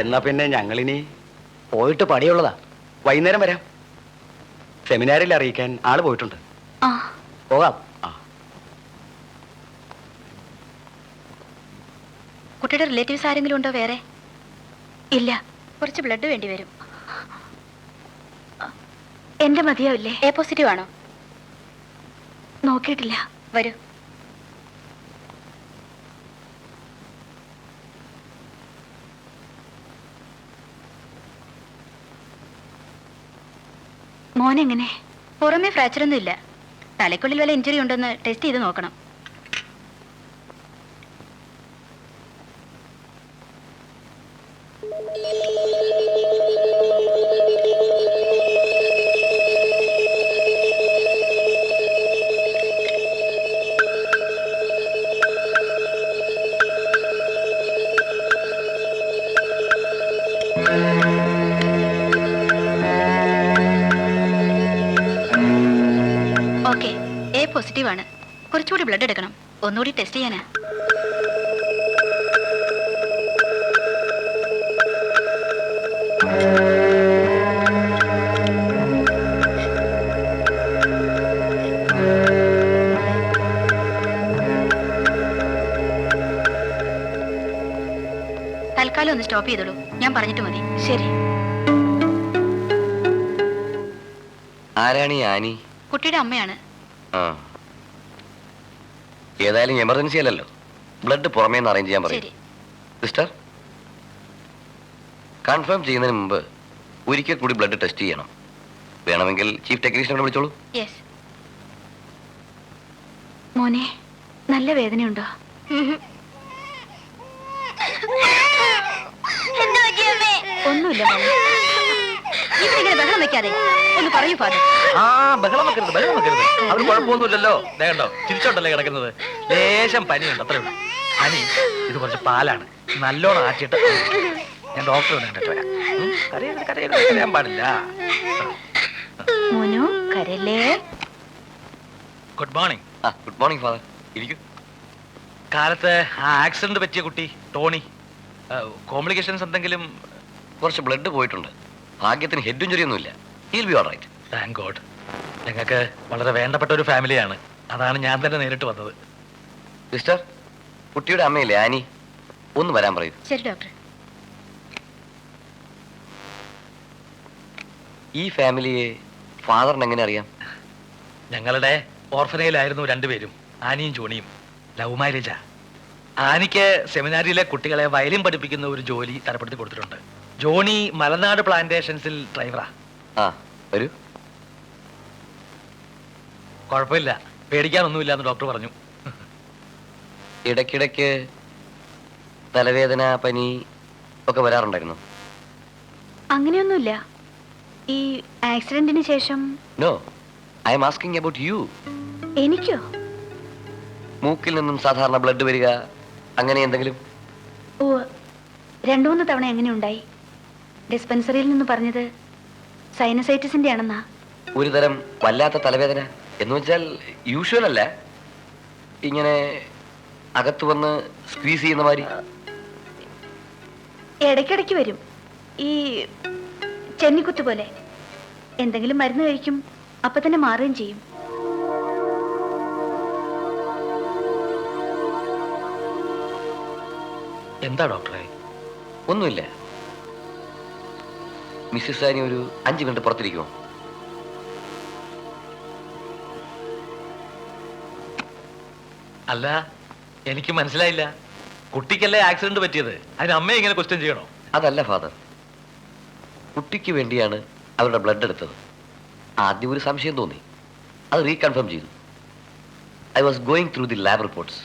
എന്നാ പിന്നെ ഞങ്ങളിനി പോയിട്ട് പടിയുള്ളതാ. വൈകുന്നേരം വരാം. സെമിനാറിൽ അറിയിക്കാൻ ആള് പോയിട്ടുണ്ട്. ആ പോകാം. കുട്ടിയുടെ റിലേറ്റീവ്സ് ആരെങ്കിലും ഉണ്ടോ വേറെ? ഇല്ല. കുറച്ച് ബ്ലഡ് വേണ്ടി വരും. എന്റെ മതിയാവില്ലേ? എ പോസിറ്റീവ് ആണോ? നോക്കിയിട്ടില്ല. വരൂ. മോനെങ്ങനെ? പുറമേ ഫ്രാക്ചർ ഒന്നും ഇല്ല. തലയ്ക്കുള്ളിൽ വല്ല ഇഞ്ചുറി ഉണ്ടോന്ന് ടെസ്റ്റ് ചെയ്ത് നോക്കണം. ഓക്കെ, എ പോസിറ്റീവ് ആണ്. കുറച്ചുകൂടി ബ്ലഡ് എടുക്കണം. ഒന്നുകൂടി ടെസ്റ്റ് ചെയ്യാനാ. തൽക്കാലം ഒന്ന് സ്റ്റോപ്പ് ചെയ്തോളൂ. ഞാൻ പറഞ്ഞിട്ട് മതി. ശരി. ആരാണ് ഈ ആനി? കുട്ടിയുടെ അമ്മയാണ്. ഏതായാലും എമർജൻസി അല്ലല്ലോ. ബ്ലഡ് പുറമേ നിന്ന് അറേഞ്ച് ചെയ്യാൻ പറയും. ശരി. സിസ്റ്റർ, കൺഫേം ചെയ്യുന്നതിന് മുമ്പ് ഒരിക്കൽ കൂടി ബ്ലഡ് ടെസ്റ്റ് ചെയ്യണം. വേണമെങ്കിൽ ചീഫ് ടെക്നീഷ്യനോട് വിളിച്ചോളൂ. യെസ്. മോനെ, നല്ല വേദനയുണ്ടോ? ഒന്നുമില്ല മോനെ. ഇങ്ങനെ ബഹളം വെക്കാതെ ഒന്ന് പറയൂ ഫാദർ. ബഹളം വെക്കരുത്, ബഹളം വെക്കരുത്. അവർ കുഴപ്പമൊന്നുമില്ലല്ലോ. കണ്ടോ, ചിരിച്ചോണ്ടല്ലേ കിടക്കുന്നത്. ലേശം പനിയുണ്ട്, അത്രേ ഉള്ളൂ. പനി ഇത് കുറച്ച് പാലാണ്, നല്ലോണം ആറ്റിയിട്ട് ഞാൻ ഡോക്ടറെ കണ്ടിട്ട് വരാം. കരയാൻ പാടില്ല. മോനു, കരല്ലേ. Good morning. Good morning father. ഇരിക്കൂ. കാലത്ത് ആ ആക്സിഡന്റ് പറ്റിയ കുട്ടി ടോണി, കോംപ്ലിക്കേഷൻസ് എന്തെങ്കിലും? കുറച്ച് ബ്ലഡ് പോയിട്ടുണ്ട്. ഭാഗ്യത്തിന് ഹെഡ് ഇഞ്ചുറി ഒന്നുമില്ല. He'll be all right. Thank God. ഞങ്ങൾക്ക് വളരെ വേണ്ടപ്പെട്ട ഒരു ഫാമിലിയാണ്. അതാണ് ഞാൻ തന്നെ നേരിട്ട് വന്നത്. സിസ്റ്റർ, കുട്ടിയുടെ അമ്മയില്ലേ ആനി, ഒന്ന് വരാൻ പറയൂ. ശരി ഡോക്ടർ. ഈ ഫാമിലിയെ ഫാദറിന് എങ്ങനെ അറിയാം? ഞങ്ങളുടെ ഓർഫനയിലായിരുന്നു രണ്ടുപേരും, ആനിയും ജോണിയും. ലവ് മാരേജാ. ആനിക്ക് സെമിനാരിയിലെ കുട്ടികളെ വയലിൻ പഠിപ്പിക്കുന്ന ഒരു ജോലി തരപ്പെടുത്തി കൊടുത്തിട്ടുണ്ട്. ജോണി മലനാട് പ്ലാന്റേഷൻസിൽ ഡ്രൈവറാ. വരൂ. കുഴപ്പമില്ല, പേടിക്കാനൊന്നുമില്ല എന്ന് ഡോക്ടർ പറഞ്ഞു. ഇടയ്ക്കിടയ്ക്ക് തലവേദന, പനി ഒക്കെ വരാറുണ്ടായിരുന്നു? അങ്ങനെയൊന്നുമില്ല. ഈ ആക്സിഡന്റിന് ശേഷം. No, I'm asking about you. എനിക്കോ? മൂക്കിൽ നിന്നും സാധാരണ ബ്ലഡ് വരിക, അങ്ങനെ എന്തെങ്കിലും? ഓ, 2-3 തവണ എങ്ങനെ ഉണ്ടായി. ഡിസ്പെൻസറിയിൽ നിന്ന് പറഞ്ഞത് സൈനസൈറ്റിസിന്റെ ആണെന്നാ. ഒരു തരം വല്ലാത്ത തലവേദന എന്ന് വെച്ചാൽ യൂഷ്വൽ അല്ല, ഇങ്ങനെ അകത്ത് വന്ന് സ്ക്വീസ് ചെയ്യുന്ന മാതിരി. ഇടയ്ക്കിടയ്ക്ക് വരും, ഈ ചെന്നിക്കുത്ത് പോലെ. എന്തെങ്കിലും മരുന്ന് കഴിക്കും, അപ്പൊ തന്നെ മാറുകയും ചെയ്യും. എന്താ ഡോക്ടറെ? ഒന്നുമില്ല. മിസ്സിസ് ആനി ഒരു 5 മിനിറ്റ് പുറത്തിരിക്കുമോ? അല്ല, എനിക്ക് മനസ്സിലായില്ല. കുട്ടിക്കല്ലേ ആക്സിഡന്റ് പറ്റിയത്, അതിന് അമ്മയെ ഇങ്ങനെ ക്വസ്റ്റ്യൻ ചെയ്യണോ? അതല്ല ഫാദർ, കുട്ടിക്ക് വേണ്ടിയാണ് അവരുടെ ബ്ലഡ് എടുത്തത്. ആദ്യം ഒരു സംശയം തോന്നി, അത് റീകൺഫേം ചെയ്തു. I was going through the lab reports.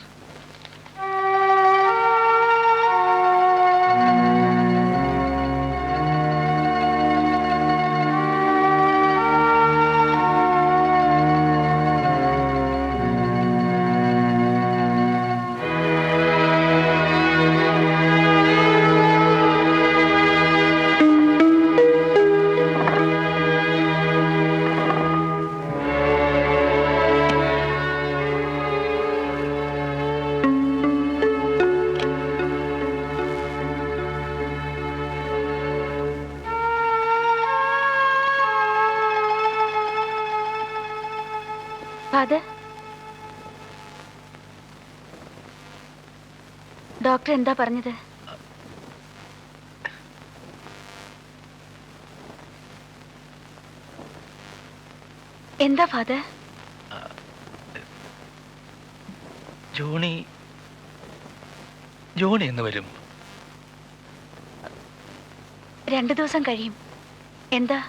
Father, doctor എന്താ പറഞ്ഞത്? എന്താ ഫാദർ? ജോണി എന്ന് വരും. 2 ദിവസം കഴിയും. എന്താ?